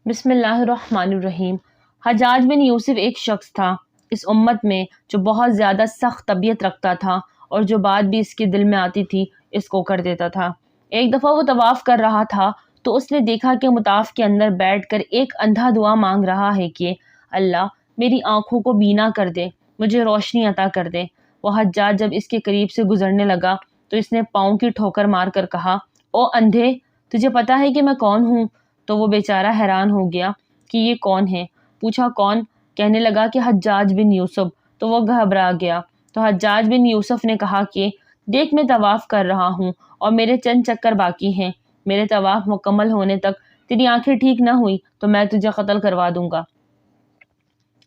بسم اللہ الرحمن الرحیم۔ حجاج بن یوسف ایک شخص تھا اس امت میں جو بہت زیادہ سخت طبیعت رکھتا تھا اور جو بات بھی اس کے دل میں آتی تھی اس کو کر دیتا تھا۔ ایک دفعہ وہ طواف کر رہا تھا تو اس نے دیکھا کہ مطاف کے اندر بیٹھ کر ایک اندھا دعا مانگ رہا ہے کہ اللہ میری آنکھوں کو بینا کر دے، مجھے روشنی عطا کر دے۔ وہ حجاج جب اس کے قریب سے گزرنے لگا تو اس نے پاؤں کی ٹھوکر مار کر کہا، او اندھے، تجھے پتا ہے کہ میں کون ہوں؟ تو وہ بیچارہ حیران ہو گیا کہ یہ کون ہے۔ پوچھا کون؟ کہنے لگا کہ حجاج بن یوسف۔ تو وہ گھبرا گیا۔ تو حجاج بن یوسف نے کہا کہ دیکھ میں طواف کر رہا ہوں اور میرے چند چکر باقی ہیں، میرے طواف مکمل ہونے تک تیری آنکھیں ٹھیک نہ ہوئی تو میں تجھے قتل کروا دوں گا۔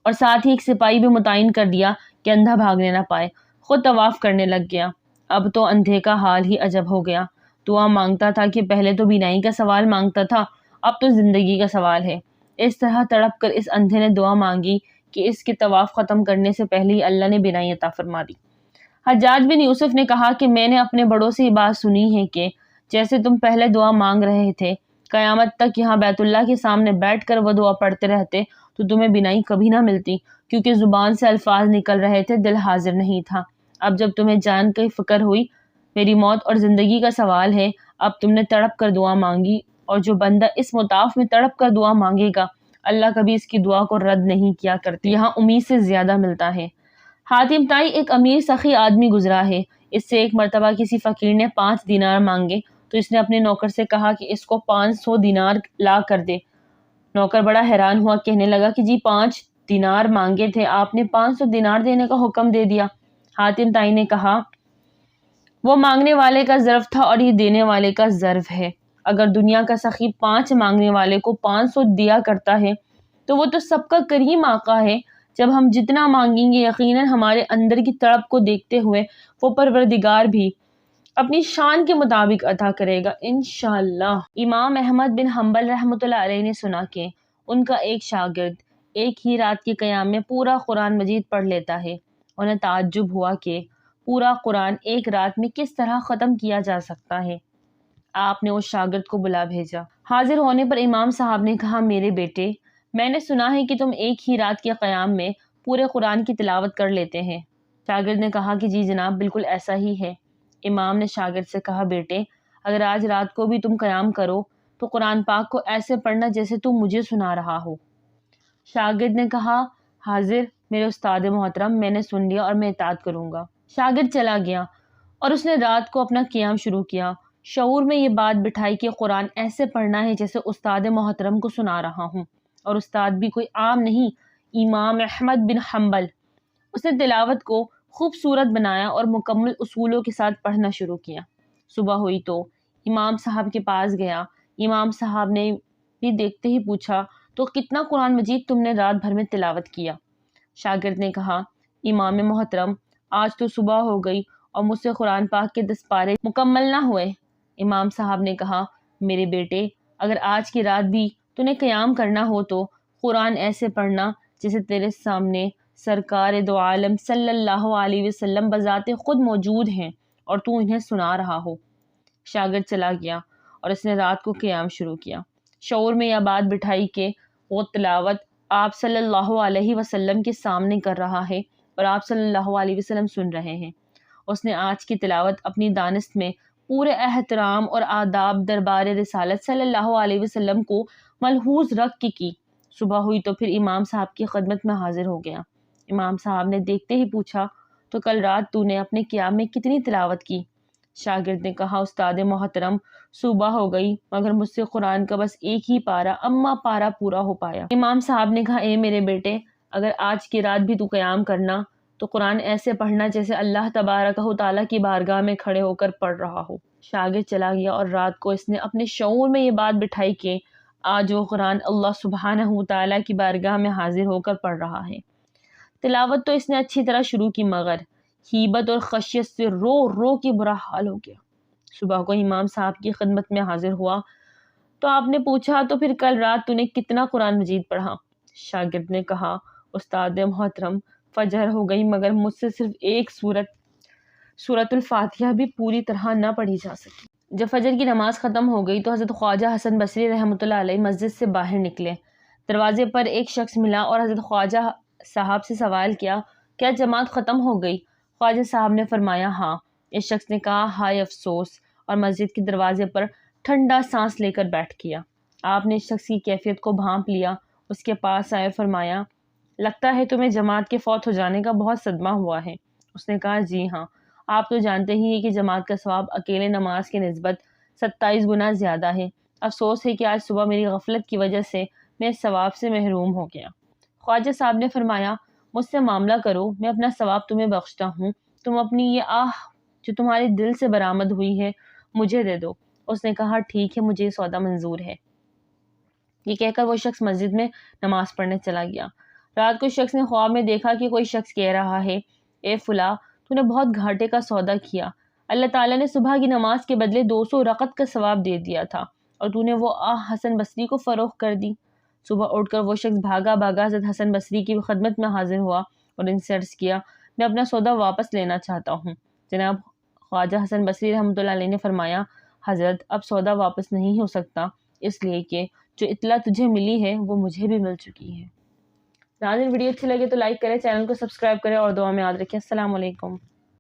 اور ساتھ ہی ایک سپاہی بھی متعین کر دیا کہ اندھا بھاگنے نہ پائے۔ خود طواف کرنے لگ گیا۔ اب تو اندھے کا حال ہی عجب ہو گیا۔ دعا مانگتا تھا کہ پہلے تو بینائی کا سوال مانگتا تھا، اب تو زندگی کا سوال ہے۔ اس طرح تڑپ کر اس اندھے نے دعا مانگی کہ اس کے طواف ختم کرنے سے پہلے ہی اللہ نے بینائی عطا فرما دی۔ حجاج بن یوسف نے کہا کہ میں نے اپنے بڑوں سے یہ بات سنی ہے کہ جیسے تم پہلے دعا مانگ رہے تھے، قیامت تک یہاں بیت اللہ کے سامنے بیٹھ کر وہ دعا پڑھتے رہتے تو تمہیں بینائی کبھی نہ ملتی، کیونکہ زبان سے الفاظ نکل رہے تھے، دل حاضر نہیں تھا۔ اب جب تمہیں جان کی فکر ہوئی، میری موت اور زندگی کا سوال ہے، اب تم نے تڑپ کر دعا مانگی، اور جو بندہ اس مطاف میں تڑپ کر دعا مانگے گا اللہ کبھی اس کی دعا کو رد نہیں کیا کرتے، یہاں امید سے زیادہ ملتا ہے۔ حاتم طائی ایک امیر سخی آدمی گزرا ہے، اس سے ایک مرتبہ کسی فقیر نے 5 دینار مانگے تو اس نے اپنے نوکر سے کہا کہ اس کو 500 دینار لا کر دے۔ نوکر بڑا حیران ہوا، کہنے لگا کہ جی 5 دینار مانگے تھے، آپ نے 500 دینار دینے کا حکم دے دیا۔ حاتم طائی نے کہا وہ مانگنے والے کا ظرف تھا اور یہ دینے والے کا ظرف ہے۔ اگر دنیا کا سخی 5 مانگنے والے کو 500 دیا کرتا ہے تو وہ تو سب کا کریم آقا ہے، جب ہم جتنا مانگیں گے یقیناً ہمارے اندر کی تڑپ کو دیکھتے ہوئے وہ پروردگار بھی اپنی شان کے مطابق عطا کرے گا انشاءاللہ۔ امام احمد بن حنبل رحمۃ اللہ علیہ نے سنا کہ ان کا ایک شاگرد ایک ہی رات کے قیام میں پورا قرآن مجید پڑھ لیتا ہے۔ انہیں تعجب ہوا کہ پورا قرآن ایک رات میں کس طرح ختم کیا جا سکتا ہے۔ آپ نے اس شاگرد کو بلا بھیجا۔ حاضر ہونے پر امام صاحب نے کہا، میرے بیٹے، میں نے سنا ہے کہ تم ایک ہی رات کے قیام میں پورے قرآن کی تلاوت کر لیتے ہیں۔ شاگرد نے کہا کہ جی جناب، بالکل ایسا ہی ہے۔ امام نے شاگرد سے کہا، بیٹے، اگر آج رات کو بھی تم قیام کرو تو قرآن پاک کو ایسے پڑھنا جیسے تم مجھے سنا رہا ہو۔ شاگرد نے کہا، حاضر میرے استاد محترم، میں نے سن لیا اور میں اطاعت کروں گا۔ شاگرد چلا گیا اور اس نے رات کو اپنا قیام شروع کیا۔ شعور میں یہ بات بٹھائی کہ قرآن ایسے پڑھنا ہے جیسے استاد محترم کو سنا رہا ہوں، اور استاد بھی کوئی عام نہیں، امام احمد بن حنبل۔ اس نے تلاوت کو خوبصورت بنایا اور مکمل اصولوں کے ساتھ پڑھنا شروع کیا۔ صبح ہوئی تو امام صاحب کے پاس گیا۔ امام صاحب نے بھی دیکھتے ہی پوچھا، تو کتنا قرآن مجید تم نے رات بھر میں تلاوت کیا؟ شاگرد نے کہا، امام محترم، آج تو صبح ہو گئی اور مجھ سے قرآن پاک کے 10 پارے مکمل نہ ہوئے۔ امام صاحب نے کہا، میرے بیٹے، اگر آج کی رات بھی تو نے قیام کرنا ہو تو قرآن ایسے پڑھنا جیسے تیرے سامنے سرکار دو عالم صلی اللہ علیہ وسلم بذات خود موجود ہیں اور تو انہیں سنا رہا ہو۔ شاگرد چلا گیا اور اس نے رات کو قیام شروع کیا۔ شعور میں یہ بات بٹھائی کہ وہ تلاوت آپ صلی اللہ علیہ وسلم کے سامنے کر رہا ہے اور آپ صلی اللہ علیہ وسلم سن رہے ہیں۔ اس نے آج کی تلاوت اپنی دانست میں پورے احترام اور آداب دربار رسالت صلی اللہ علیہ وسلم کو ملحوظ رکھ کے کی۔ صبح ہوئی تو پھر امام صاحب کی خدمت میں حاضر ہو گیا۔ امام صاحب نے دیکھتے ہی پوچھا، تو کل رات تو نے اپنے قیام میں کتنی تلاوت کی؟ شاگرد نے کہا، استاد محترم، صبح ہو گئی مگر مجھ سے قرآن کا بس ایک ہی پارا، اما پارا پورا ہو پایا۔ امام صاحب نے کہا، اے میرے بیٹے، اگر آج کی رات بھی تو قیام کرنا تو قرآن ایسے پڑھنا جیسے اللہ تبارک و تعالیٰ کی بارگاہ میں کھڑے ہو کر پڑھ رہا ہو۔ شاگرد چلا گیا اور رات کو اس نے اپنے شعور میں یہ بات بٹھائی کہ آج وہ قرآن اللہ سبحانہ و تعالیٰ کی بارگاہ میں حاضر ہو کر پڑھ رہا ہے۔ تلاوت تو اس نے اچھی طرح شروع کی مگر ہیبت اور خشیت سے رو رو کے برا حال ہو گیا۔ صبح کو امام صاحب کی خدمت میں حاضر ہوا تو آپ نے پوچھا، تو پھر کل رات تو نے کتنا قرآن مجید پڑھا؟ شاگرد نے کہا، استاد محترم، فجر ہو گئی مگر مجھ سے صرف ایک سورت الفاتحہ بھی پوری طرح نہ پڑھی جا سکی۔ جب فجر کی نماز ختم ہو گئی تو حضرت خواجہ حسن بصری رحمۃ اللہ علیہ مسجد سے باہر نکلے۔ دروازے پر ایک شخص ملا اور حضرت خواجہ صاحب سے سوال کیا، کیا جماعت ختم ہو گئی؟ خواجہ صاحب نے فرمایا ہاں۔ اس شخص نے کہا ہائے افسوس، اور مسجد کے دروازے پر ٹھنڈا سانس لے کر بیٹھ گیا۔ آپ نے اس شخص کی کیفیت کو بھانپ لیا، اس کے پاس آئے اور فرمایا، لگتا ہے تمہیں جماعت کے فوت ہو جانے کا بہت صدمہ ہوا ہے۔ اس نے کہا جی ہاں، آپ تو جانتے ہی ہیں کہ جماعت کا ثواب اکیلے نماز کی نسبت 27 گنا زیادہ ہے۔ افسوس ہے کہ آج صبح میری غفلت کی وجہ سے میں اس ثواب سے محروم ہو گیا۔ خواجہ صاحب نے فرمایا، مجھ سے معاملہ کرو، میں اپنا ثواب تمہیں بخشتا ہوں، تم اپنی یہ آہ جو تمہارے دل سے برآمد ہوئی ہے مجھے دے دو۔ اس نے کہا ٹھیک ہے، مجھے یہ سودا منظور ہے۔ یہ کہہ کر وہ شخص مسجد میں نماز پڑھنے چلا گیا۔ رات کو شخص نے خواب میں دیکھا کہ کوئی شخص کہہ رہا ہے، اے فلاں، تو نے بہت گھاٹے کا سودا کیا۔ اللہ تعالیٰ نے صبح کی نماز کے بدلے 200 رکعت کا ثواب دے دیا تھا اور تو نے وہ آہ حسن بصری کو فروخت کر دی۔ صبح اٹھ کر وہ شخص بھاگا حضرت حسن بصری کی خدمت میں حاضر ہوا اور ان سے عرض کیا، میں اپنا سودا واپس لینا چاہتا ہوں۔ جناب خواجہ حسن بصری رحمۃ اللہ علیہ نے فرمایا، حضرت اب سودا واپس نہیں ہو سکتا، اس لیے کہ جو اطلاع تجھے ملی ہے وہ مجھے بھی مل چکی ہے۔ ناظرین، ویڈیو اچھی لگے تو لائک کریں، چینل کو سبسکرائب کریں اور دعا میں یاد رکھیں۔ السلام علیکم۔